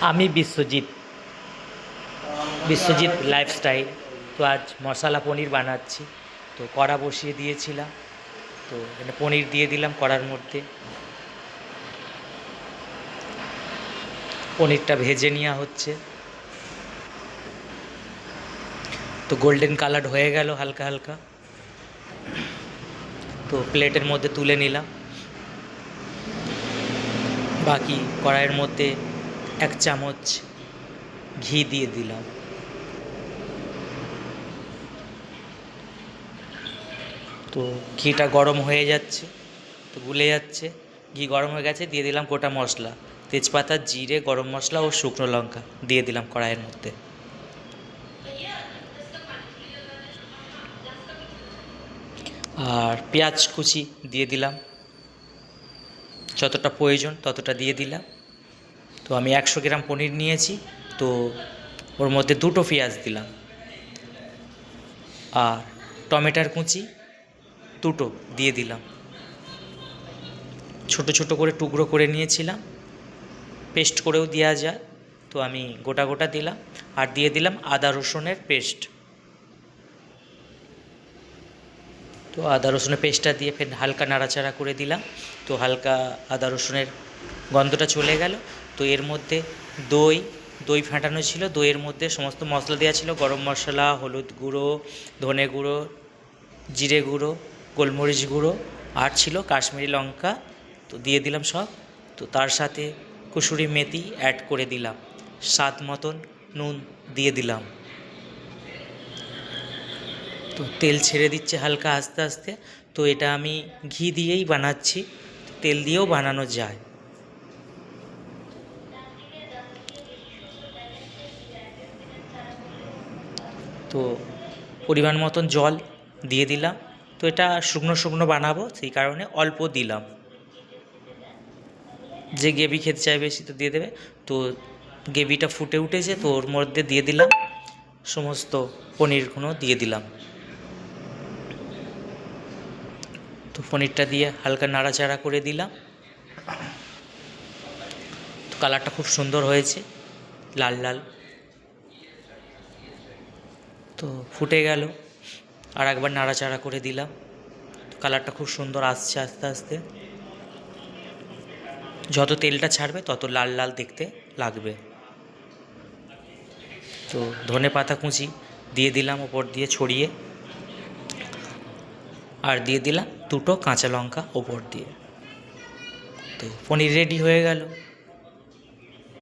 আমি বিশ্বজিৎ বিশ্বজিৎ লাইফস্টাইল। তো আজ মশলা পনির বানাচ্ছি। তো কড়া বসিয়ে দিয়েছিলাম, তো এখানে পনির দিয়ে দিলাম কড়ার মধ্যে। পনিরটা ভেজে নেওয়া হচ্ছে। তো গোল্ডেন কালার হয়ে গেল হালকা হালকা। তো প্লেটের মধ্যে তুলে নিলাম। বাকি কড়াইয়ের মধ্যে 1 চামচ ঘি দিয়ে দিলাম। তো ঘিটা গরম হয়ে যাচ্ছে, তো গুলে যাচ্ছে। ঘি গরম হয়ে গেছে, দিয়ে দিলাম গোটা মশলা, তেজপাতা, জিরে, গরম মশলা ও শুকনো লঙ্কা দিয়ে দিলাম কড়াইয়ের মধ্যে। আর পেঁয়াজ কুচি দিয়ে দিলাম, যতটা প্রয়োজন ততটা দিয়ে দিলাম। তো আমি 100 গ্রাম পনির নিয়েছি, তো ওর মধ্যে 2টো পেঁয়াজ দিলাম। আর টমেটোর কুচি 2টো দিয়ে দিলাম। ছোট ছোট করে টুকরো করে নিয়েছিলাম, পেস্ট করেও দেওয়া যায়, তো আমি গোটা গোটা দিলাম। আর দিয়ে দিলাম আদা রসুনের পেস্ট। তো আদা রসুনের পেস্টটা দিয়ে ফের হালকা নাড়াচাড়া করে দিলাম। তো হালকা আদা রসুনের গন্ধটা চলে গেল। তো এর মধ্যে দই ফাটানো ছিল, দইয়ের মধ্যে সমস্ত মশলা দেওয়া ছিল, গরম মশলা, হলুদ গুঁড়ো, ধনে গুঁড়ো, জিরে গুঁড়ো, গোলমরিচ গুঁড়ো, আর ছিল কাশ্মীরি লঙ্কা। তো দিয়ে দিলাম সব। তো তার সাথে কসুরি মেথি অ্যাড করে দিলাম, স্বাদ মতন নুন দিয়ে দিলাম। তো তেল ছেড়ে দিচ্ছে হালকা আস্তে আস্তে। তো এটা আমি ঘি দিয়েই বানাচ্ছি, তেল দিয়েও বানানো যায়। তো পরিমাণ মতন জল দিয়ে দিলাম। তো এটা শুকনো শুকনো বানাবো, সেই কারণে অল্প দিলাম। যে গ্রেভি খেতে চায় বেশি তো দিয়ে দেবে। তো গ্রেভিটা ফুটে উঠেছে, তো ওর মধ্যে দিয়ে দিলাম সমস্ত পনিরগুলো দিয়ে দিলাম। তো পনিরটা দিয়ে হালকা নাড়াচাড়া করে দিলাম। তো কালারটা খুব সুন্দর হয়েছে, লাল লাল। তো ফুটে গেল, আর একবার নাড়াচাড়া করে দিলাম। তো কালারটা খুব সুন্দর আসছে আস্তে আস্তে। যত তেলটা ছাড়বে তত লাল লাল দেখতে লাগবে। তো ধনে পাতা কুচি দিয়ে দিলাম ওপর দিয়ে ছড়িয়ে, আর দিয়ে দিলাম 2টো কাঁচা লঙ্কা ওপর দিয়ে। তো পনির রেডি হয়ে গেল।